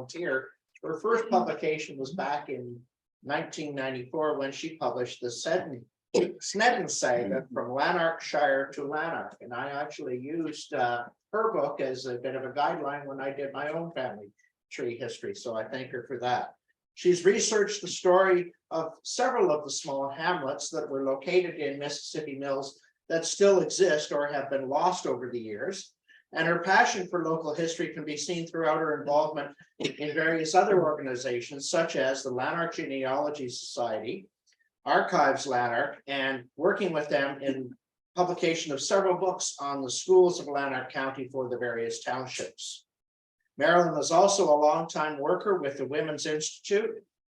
volunteer. Her first publication was back in 1994 when she published the Snedden saga from Lanarkshire to Lanark. And I actually used her book as a bit of a guideline when I did my own family tree history. So I thank her for that. She's researched the story of several of the small hamlets that were located in Mississippi Mills that still exist or have been lost over the years. And her passion for local history can be seen throughout her involvement in various other organizations, such as the Lanark Genealogy Society, Archives Lanark, and working with them in publication of several books on the schools of Lanark County for the various townships. Marilyn was also a longtime worker with the Women's Institute,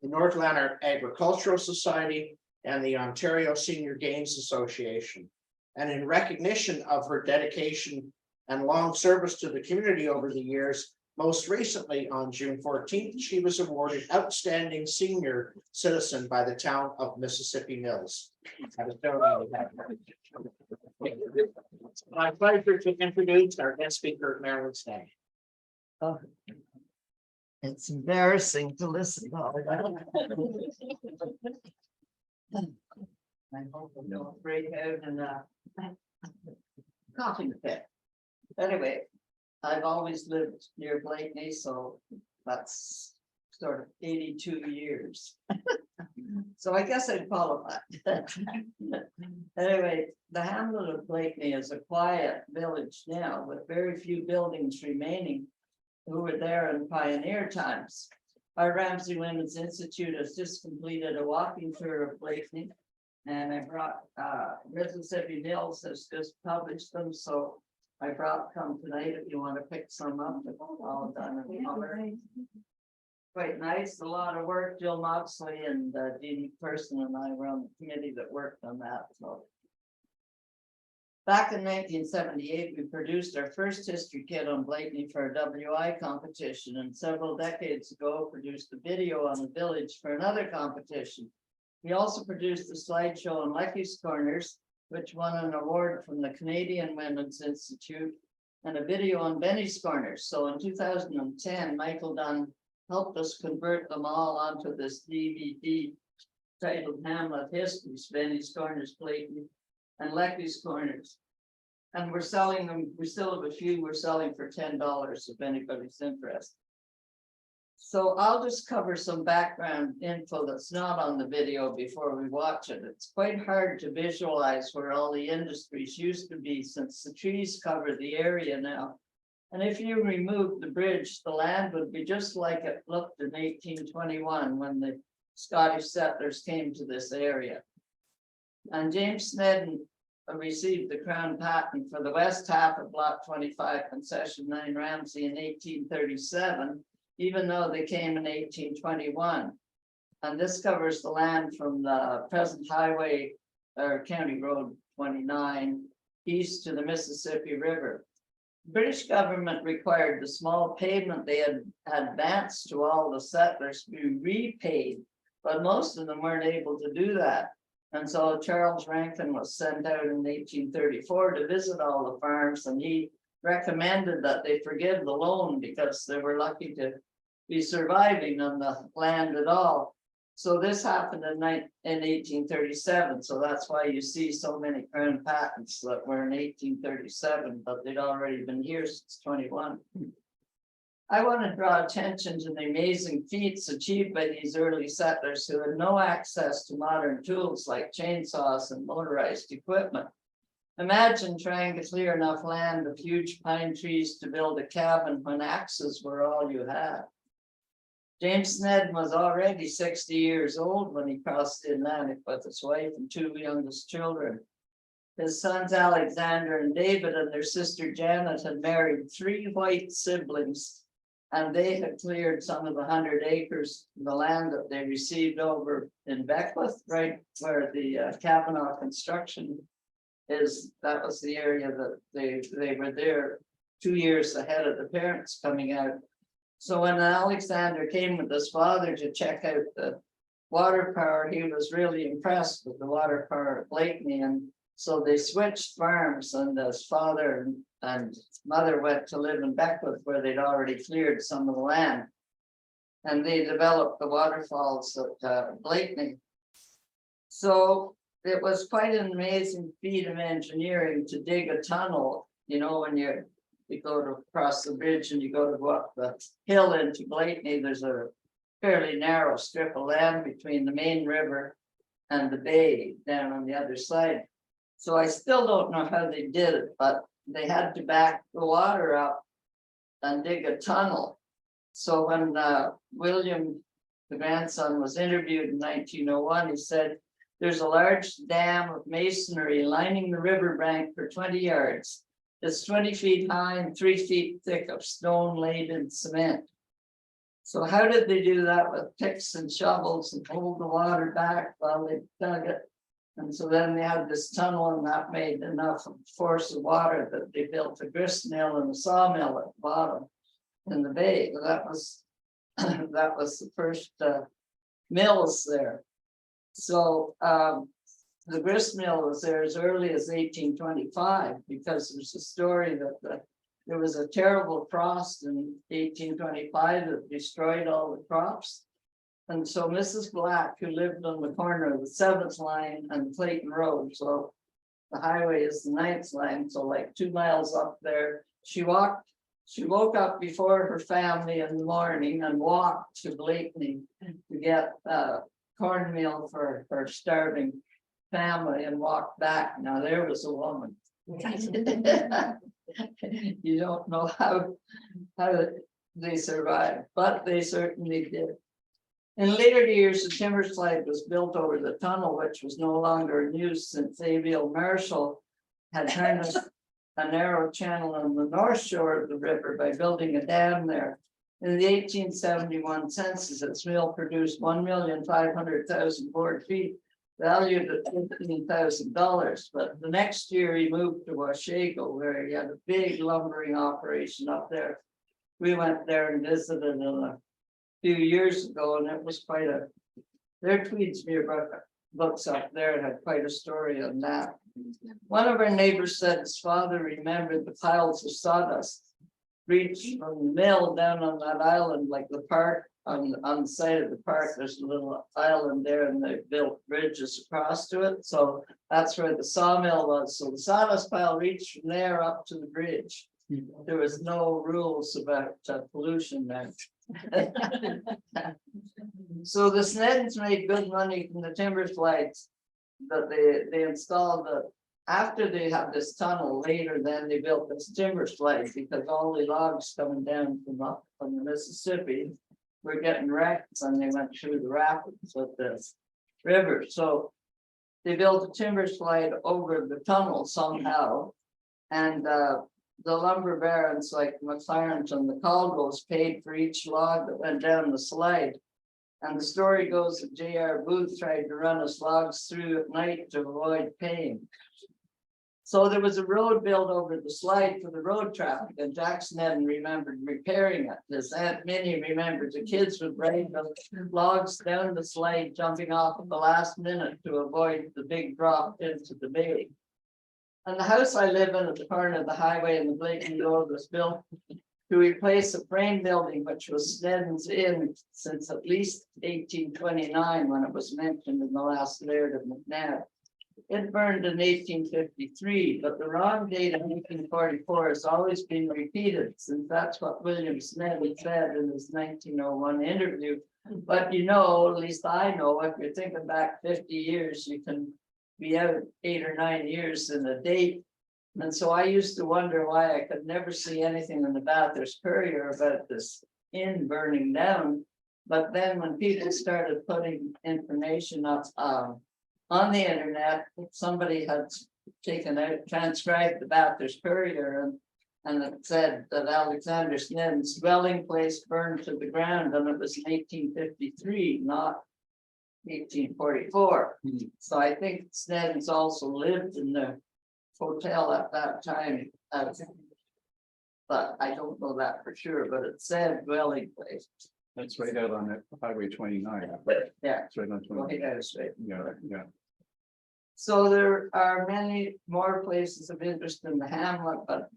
the North Lanark Agricultural Society, and the Ontario Senior Games Association. And in recognition of her dedication and long service to the community over the years, most recently on June 14th, she was awarded Outstanding Senior Citizen by the town of Mississippi Mills. It's my pleasure to introduce our guest speaker, Marilyn Snedden. Oh, it's embarrassing to listen to all that. I hope I don't break out in a coughing fit. Anyway, I've always lived near Blakeney, so that's sort of 82 years. So I guess I'd qualify. Anyway, the hamlet of Blakeney is a quiet village now with very few buildings remaining who were there in pioneer times. Our Ramsey Women's Institute has just completed a walking tour of Blakeney, and I brought Mississippi Mills has just published them, so I brought some tonight if you want to pick some up. It's all done in color. Quite nice, a lot of work. Jill Moxley and Jeannie Person and I were on the committee that worked on that. So back in 1978, we produced our first history kit on Blakeney for a WI competition, and several decades ago produced a video on the village for another competition. We also produced a slideshow on Lecky's Corners, which won an award from the Canadian Women's Institute, and a video on Benny's Corners. So in 2010, Michael Dunn helped us convert them all onto this DVD titled Hamlet Histories, Benny's Corners, Blakeney, and Lecky's Corners. And we're selling them, we still have a few, we're selling for $10 if anybody's interested. So I'll just cover some background info that's not on the video before we watch it. It's quite hard to visualize where all the industries used to be since the trees cover the area now. And if you remove the bridge, the land would be just like it looked in 1821 when the Scottish settlers came to this area. And James Snedden received the Crown Patent for the west half of Block 25, Concession 9 Ramsey in 1837, even though they came in 1821. And this covers the land from the present highway or County Road 29 east to the Mississippi River. The British government required the small pavement they had advanced to all the settlers be repaid, but most of them weren't able to do that. And so Charles Rankin was sent out in 1834 to visit all the farms, and he recommended that they forgive the loan because they were lucky to be surviving on the land at all. So this happened in 1837. So that's why you see so many Crown patents that were in 1837, but they'd already been here since 21. I want to draw attention to the amazing feats achieved by these early settlers who had no access to modern tools like chainsaws and motorized equipment. Imagine trying to clear enough land of huge pine trees to build a cabin when axes were all you had. James Snedden was already 60 years old when he crossed the Atlantic with his wife and two youngest children. His sons Alexander and David and their sister Janet had married 3 white siblings, and they had cleared some of the 100 acres of the land that they received over in Beckwith, right where the Kavanaugh construction is. That was the area that they were there 2 years ahead of the parents coming out. So when Alexander came with his father to check out the water power, he was really impressed with the water power at Blakeney. And so they switched farms, and his father and mother went to live in Beckwith, where they'd already cleared some of the land. and they developed the waterfalls at Blakeney. So it was quite an amazing feat of engineering to dig a tunnel, you know, when you go to cross the bridge and you go to go up the hill into Blakeney, there's a fairly narrow strip of land between the main river and the bay down on the other side. So I still don't know how they did it, but they had to back the water up and dig a tunnel. So when William, the grandson, was interviewed in 1901, he said, "There's a large dam of masonry lining the riverbank for 20 yards. It's 20 feet high and 3 feet thick of stone laid in cement." So how did they do that with picks and shovels and hold the water back while they dug it? And so then they had this tunnel, and that made enough force of water that they built a grist mill and a sawmill at the bottom in the bay. That was that was the first mills there. So the grist mill was there as early as 1825, because there's a story that there was a terrible frost in 1825 that destroyed all the crops. And so Mrs. Black, who lived on the corner of the 7th line and Clayton Road, so the highway is the 9th line, so like 2 miles up there, she woke up before her family in the morning and walked to Blakeney to get cornmeal for her starving family and walked back. Now there was a woman. You don't know how they survived, but they certainly did. In later years, the timber slide was built over the tunnel, which was no longer in use since Abiel Marshall had harnessed a narrow channel on the north shore of the river by building a dam there. In the 1871 census, its mill produced 1,500,000 board feet, valued at $15,000. But the next year he moved to Washego, where he had a big lumbering operation up there. We went there and visited a few years ago, and it was quite a, their Tweedsmuir books up there had quite a story on that. One of our neighbors said his father remembered the piles of sawdust reached from the mill down on that island, like the park, on the side of the park, there's a little island there, and they built bridges across to it. So that's where the sawmill was. So the sawdust pile reached from there up to the bridge. There was no rules about pollution there. So the Sneddens made good money from the timber slides that they installed. After they had this tunnel, later then they built this timber slide, because all the logs coming down from the Mississippi were getting wrecked, and they went through the rapids of this river. So they built a timber slide over the tunnel somehow, and the lumber barons like McLaren and the Caldwells paid for each log that went down the slide. And the story goes that J.R. Booth tried to run his logs through at night to avoid paying. So there was a road built over the slide for the road traffic, and Jack Snedden remembered repairing it. His Aunt Minnie remembered the kids would bring the logs down the slide, jumping off at the last minute to avoid the big drop into the bay. And the house I live in at the corner of the highway and the Blakeney Road was built to replace a frame building which was Snedden's Inn since at least 1829, when it was mentioned in the last Laird of McNabb. It burned in 1853, but the wrong date of 1844 has always been repeated, since that's what William Snedden said in his 1901 interview. But you know, at least I know, if you're thinking back 50 years, you can be out 8 or 9 years in a date. And so I used to wonder why I could never see anything in the Bathurst Courier about this inn burning down. But then when people started putting information up on the internet, somebody had taken out, transcribed the Bathurst Courier, and it said that Alexander Snedden's dwelling place burned to the ground, and it was in 1853, not 1844. So I think Snedden's also lived in the hotel at that time, but I don't know that for sure, but it said dwelling place. That's right out on that Highway 29. Yeah. It's right on 29. Yeah. So there are many more places of interest in the hamlet, but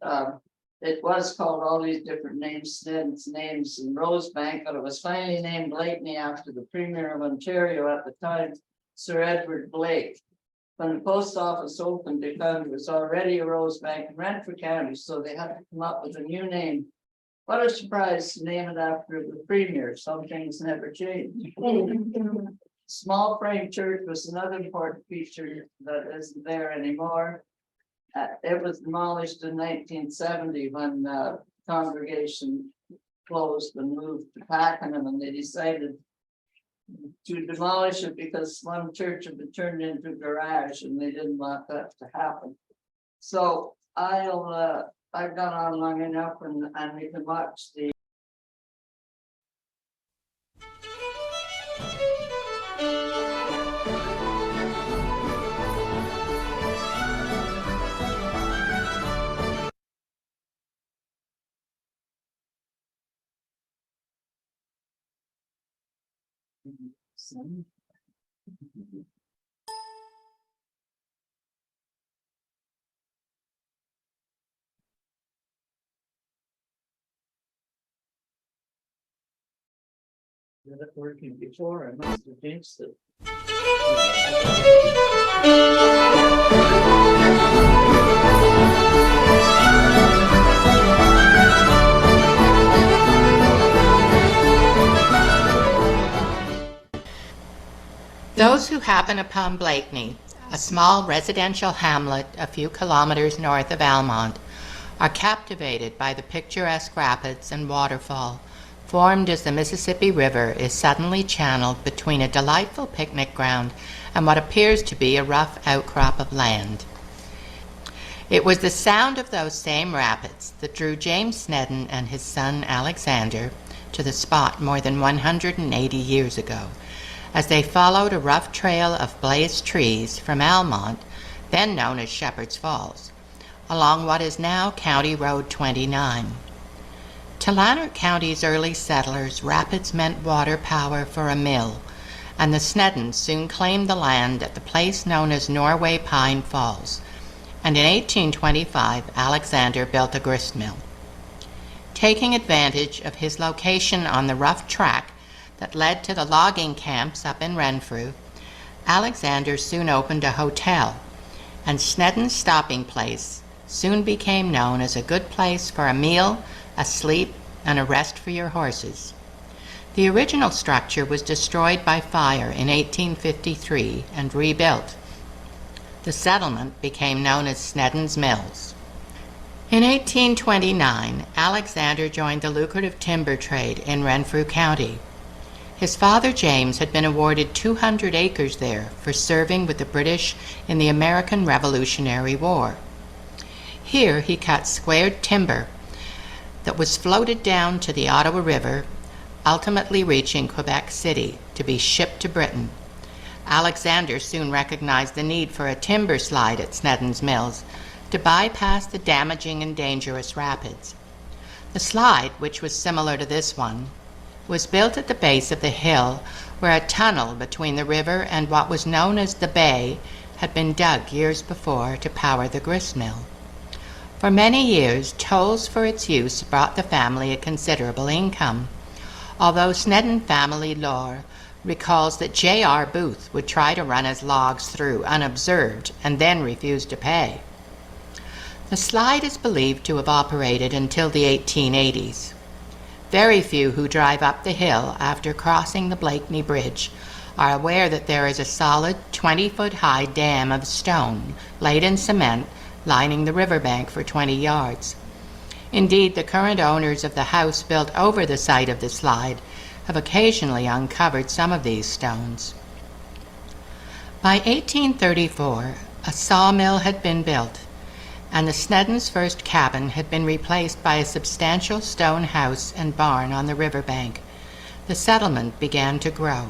It was called all these different names, Snedden's names in Rosebank, but it was finally named Blakeney after the Premier of Ontario at the time, Sir Edward Blake. When the post office opened, they found it was already a Rosebank in Renfrew County, so they had to come up with a new name. What a surprise to name it after the Premier. Some things never change. Small frame church was another important feature that isn't there anymore. It was demolished in 1970 when the congregation closed and moved to Pakenham, and they decided to demolish it because one church had been turned into a garage and they didn't want that to happen. So I've gone on long enough and we can watch the Did it working before? I must have jinxed it. Those who happen upon Blakeney, a small residential hamlet a few kilometers north of Almont, are captivated by the picturesque rapids and waterfall formed as the Mississippi River is suddenly channeled between a delightful picnic ground and what appears to be a rough outcrop of land. It was the sound of those same rapids that drew James Snedden and his son Alexander to the spot more than 180 years ago, as they followed a rough trail of blazed trees from Almont, then known as Shepherd's Falls, along what is now County Road 29. To Lanark County's early settlers, rapids meant water power for a mill, and the Sneddens soon claimed the land at the place known as Norway Pine Falls, and in 1825 Alexander built a grist mill. Taking advantage of his location on the rough track that led to the logging camps up in Renfrew, Alexander soon opened a hotel, and Snedden's stopping place soon became known as a good place for a meal, a sleep, and a rest for your horses. The original structure was destroyed by fire in 1853 and rebuilt. The settlement became known as Snedden's Mills. In 1829, Alexander joined the lucrative timber trade in Renfrew County. His father James had been awarded 200 acres there for serving with the British in the American Revolutionary War. Here he cut squared timber that was floated down to the Ottawa River, ultimately reaching Quebec City to be shipped to Britain. Alexander soon recognized the need for a timber slide at Snedden's Mills to bypass the damaging and dangerous rapids. The slide, which was similar to this one, was built at the base of the hill where a tunnel between the river and what was known as the bay had been dug years before to power the grist mill. For many years, tolls for its use brought the family a considerable income, although Snedden family lore recalls that J.R. Booth would try to run his logs through unobserved and then refuse to pay. The slide is believed to have operated until the 1880s. Very few who drive up the hill after crossing the Blakeney Bridge are aware that there is a solid 20-foot-high dam of stone laid in cement lining the riverbank for 20 yards. Indeed, the current owners of the house built over the site of the slide have occasionally uncovered some of these stones. By 1834, a sawmill had been built, and the Sneddens' first cabin had been replaced by a substantial stone house and barn on the riverbank. The settlement began to grow.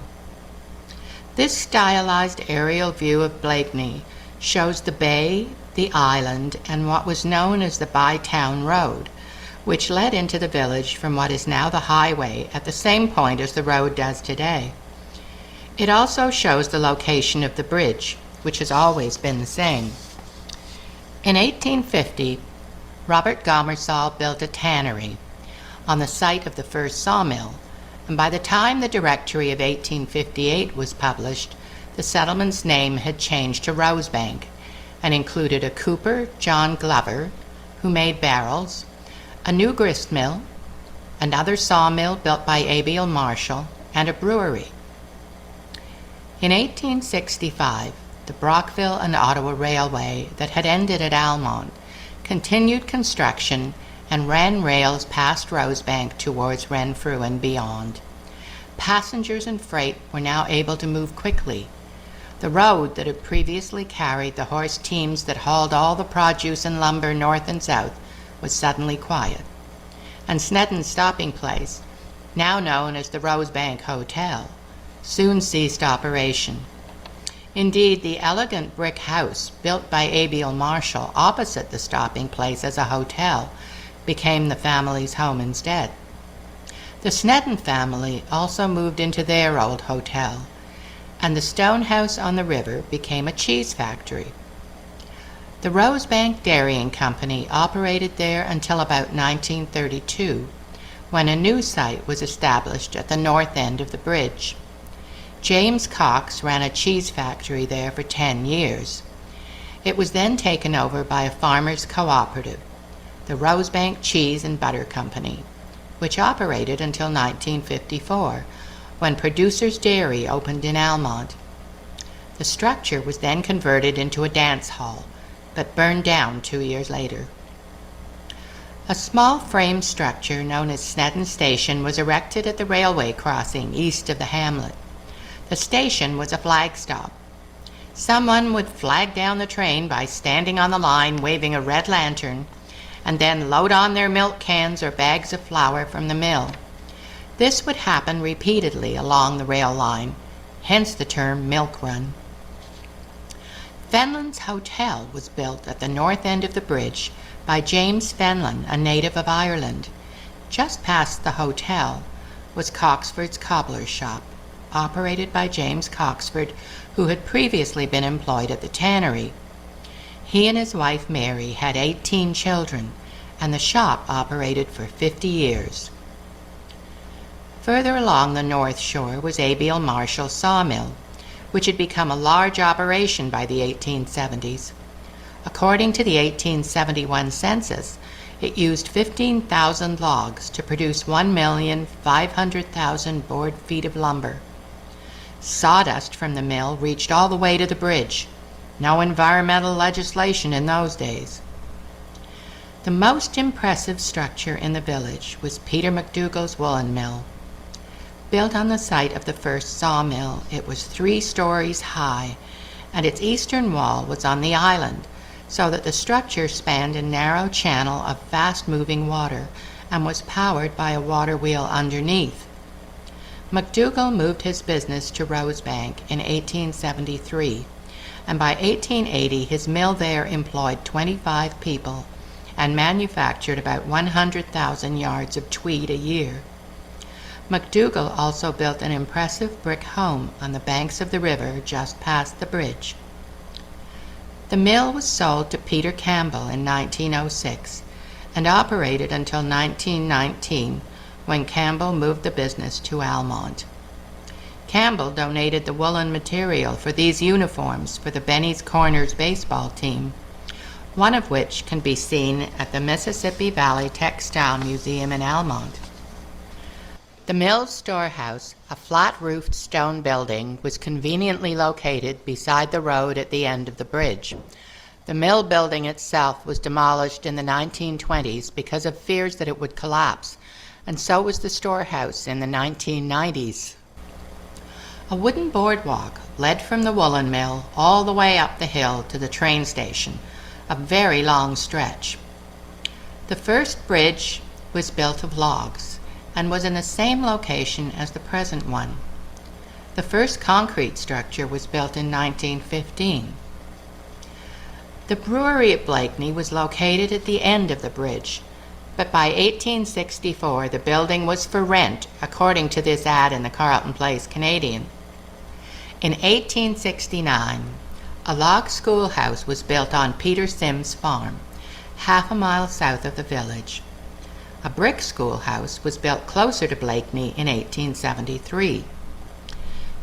This stylized aerial view of Blakeney shows the bay, the island, and what was known as the Bytown Road, which led into the village from what is now the highway at the same point as the road does today. It also shows the location of the bridge, which has always been the same. In 1850, Robert Gomersall built a tannery on the site of the first sawmill, and by the time the Directory of 1858 was published, the settlement's name had changed to Rosebank and included a cooper, John Glover, who made barrels, a new grist mill, another sawmill built by Abiel Marshall, and a brewery. In 1865, the Brockville and Ottawa Railway that had ended at Almont continued construction and ran rails past Rosebank towards Renfrew and beyond. Passengers and freight were now able to move quickly. The road that had previously carried the horse teams that hauled all the produce and lumber north and south was suddenly quiet, and Snedden's stopping place, now known as the Rosebank Hotel, soon ceased operation. Indeed, the elegant brick house built by Abiel Marshall opposite the stopping place as a hotel became the family's home instead. The Snedden family also moved into their old hotel, and the stone house on the river became a cheese factory. The Rosebank Dairying Company operated there until about 1932, when a new site was established at the north end of the bridge. James Cox ran a cheese factory there for 10 years. It was then taken over by a farmers' cooperative, the Rosebank Cheese and Butter Company, which operated until 1954, when Producers Dairy opened in Almont. The structure was then converted into a dance hall, but burned down 2 years later. A small frame structure known as Snedden Station was erected at the railway crossing east of the hamlet. The station was a flag stop. Someone would flag down the train by standing on the line waving a red lantern, and then load on their milk cans or bags of flour from the mill. This would happen repeatedly along the rail line, hence the term milk run. Fenlon's Hotel was built at the north end of the bridge by James Fenlon, a native of Ireland. Just past the hotel was Coxford's cobbler's shop, operated by James Coxford, who had previously been employed at the tannery. He and his wife Mary had 18 children, and the shop operated for 50 years. Further along the north shore was Abiel Marshall Sawmill, which had become a large operation by the 1870s. According to the 1871 census, it used 15,000 logs to produce 1,500,000 board feet of lumber. Sawdust from the mill reached all the way to the bridge. No environmental legislation in those days. The most impressive structure in the village was Peter McDougall's woolen mill. Built on the site of the first sawmill, it was 3 stories high, and its eastern wall was on the island, so that the structure spanned a narrow channel of fast-moving water and was powered by a water wheel underneath. McDougall moved his business to Rosebank in 1873, and by 1880 his mill there employed 25 people and manufactured about 100,000 yards of tweed a year. McDougall also built an impressive brick home on the banks of the river just past the bridge. The mill was sold to Peter Campbell in 1906 and operated until 1919, when Campbell moved the business to Almont. Campbell donated the woolen material for these uniforms for the Benny's Corners baseball team, one of which can be seen at the Mississippi Valley Textile Museum in Almont. The mill's storehouse, a flat-roofed stone building, was conveniently located beside the road at the end of the bridge. The mill building itself was demolished in the 1920s because of fears that it would collapse, and so was the storehouse in the 1990s. A wooden boardwalk led from the woolen mill all the way up the hill to the train station, a very long stretch. The first bridge was built of logs and was in the same location as the present one. The first concrete structure was built in 1915. The brewery at Blakeney was located at the end of the bridge, but by 1864 the building was for rent, according to this ad in the Carleton Place Canadian. In 1869, a log schoolhouse was built on Peter Sims' farm, half a mile south of the village. A brick schoolhouse was built closer to Blakeney in 1873.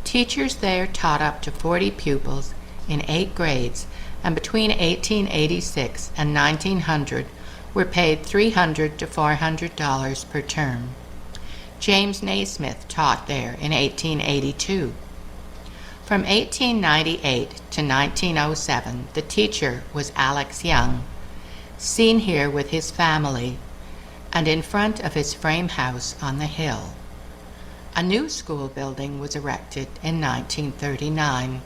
Teachers there taught up to 40 pupils in 8 grades, and between 1886 and 1900 were paid $300 to $400 per term. James Naismith taught there in 1882. From 1898 to 1907, the teacher was Alex Young, seen here with his family and in front of his frame house on the hill. A new school building was erected in 1939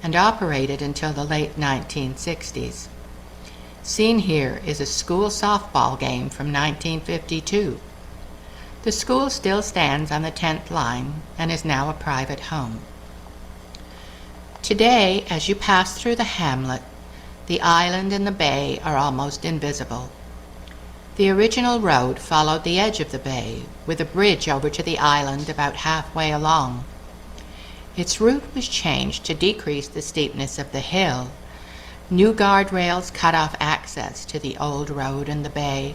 and operated until the late 1960s. Seen here is a school softball game from 1952. The school still stands on the 10th line and is now a private home. Today, as you pass through the hamlet, the island and the bay are almost invisible. The original road followed the edge of the bay, with a bridge over to the island about halfway along. Its route was changed to decrease the steepness of the hill. New guardrails cut off access to the old road and the bay,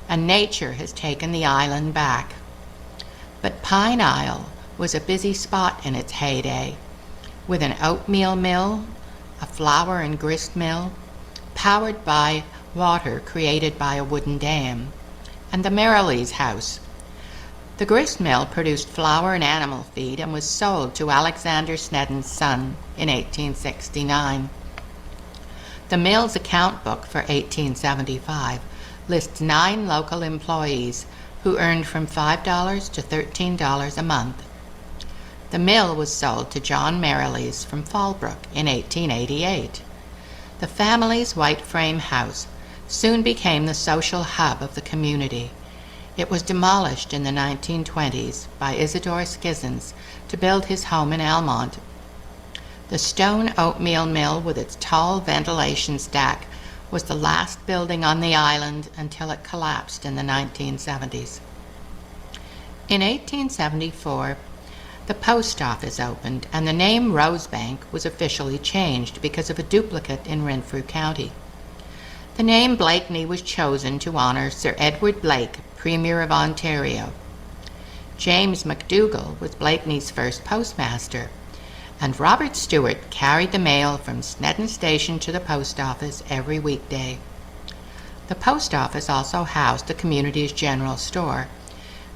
and nature has taken the island back. But Pine Isle was a busy spot in its heyday, with an oatmeal mill, a flour and grist mill, powered by water created by a wooden dam, and the Marilyn's house. The grist mill produced flour and animal feed and was sold to Alexander Snedden's son in 1869. The mill's account book for 1875 lists 9 local employees who earned from $5 to $13 a month. The mill was sold to John Merrilies from Fallbrook in 1888. The family's white frame house soon became the social hub of the community. It was demolished in the 1920s by Isidore Skizens to build his home in Almont. The stone oatmeal mill with its tall ventilation stack was the last building on the island until it collapsed in the 1970s. In 1874, the post office opened, and the name Rosebank was officially changed because of a duplicate in Renfrew County. The name Blakeney was chosen to honor Sir Edward Blake, Premier of Ontario. James McDougall was Blakeney's first postmaster, and Robert Stewart carried the mail from Snedden Station to the post office every weekday. The post office also housed the community's general store,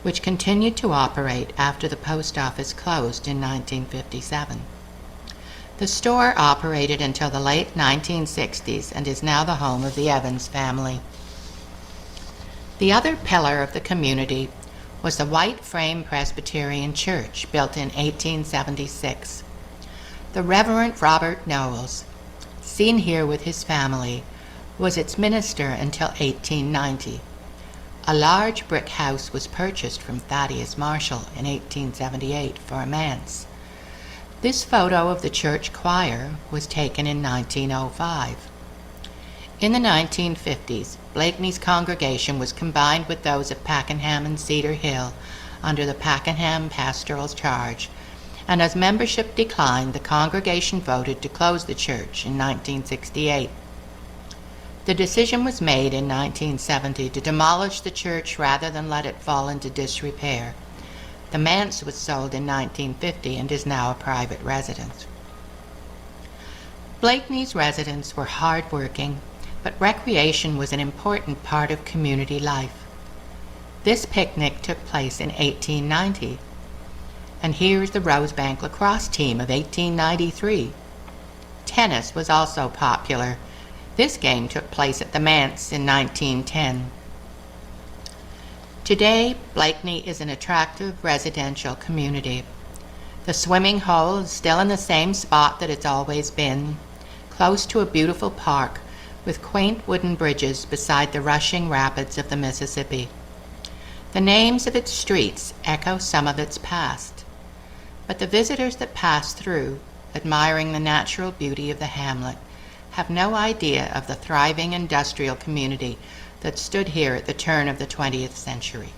which continued to operate after the post office closed in 1957. The store operated until the late 1960s and is now the home of the Evans family. The other pillar of the community was the white frame Presbyterian Church, built in 1876. The Reverend Robert Knowles, seen here with his family, was its minister until 1890. A large brick house was purchased from Thaddeus Marshall in 1878 for a manse. This photo of the church choir was taken in 1905. In the 1950s, Blakeney's congregation was combined with those of Pakenham and Cedar Hill under the Pakenham pastoral charge, and as membership declined, the congregation voted to close the church in 1968. The decision was made in 1970 to demolish the church rather than let it fall into disrepair. The manse was sold in 1950 and is now a private residence. Blakeney's residents were hard-working, but recreation was an important part of community life. This picnic took place in 1890, and here is the Rosebank lacrosse team of 1893. Tennis was also popular. This game took place at the manse in 1910. Today, Blakeney is an attractive residential community. The swimming hole is still in the same spot that it's always been, close to a beautiful park with quaint wooden bridges beside the rushing rapids of the Mississippi. The names of its streets echo some of its past, but the visitors that pass through, admiring the natural beauty of the hamlet, have no idea of the thriving industrial community that stood here at the turn of the 20th century.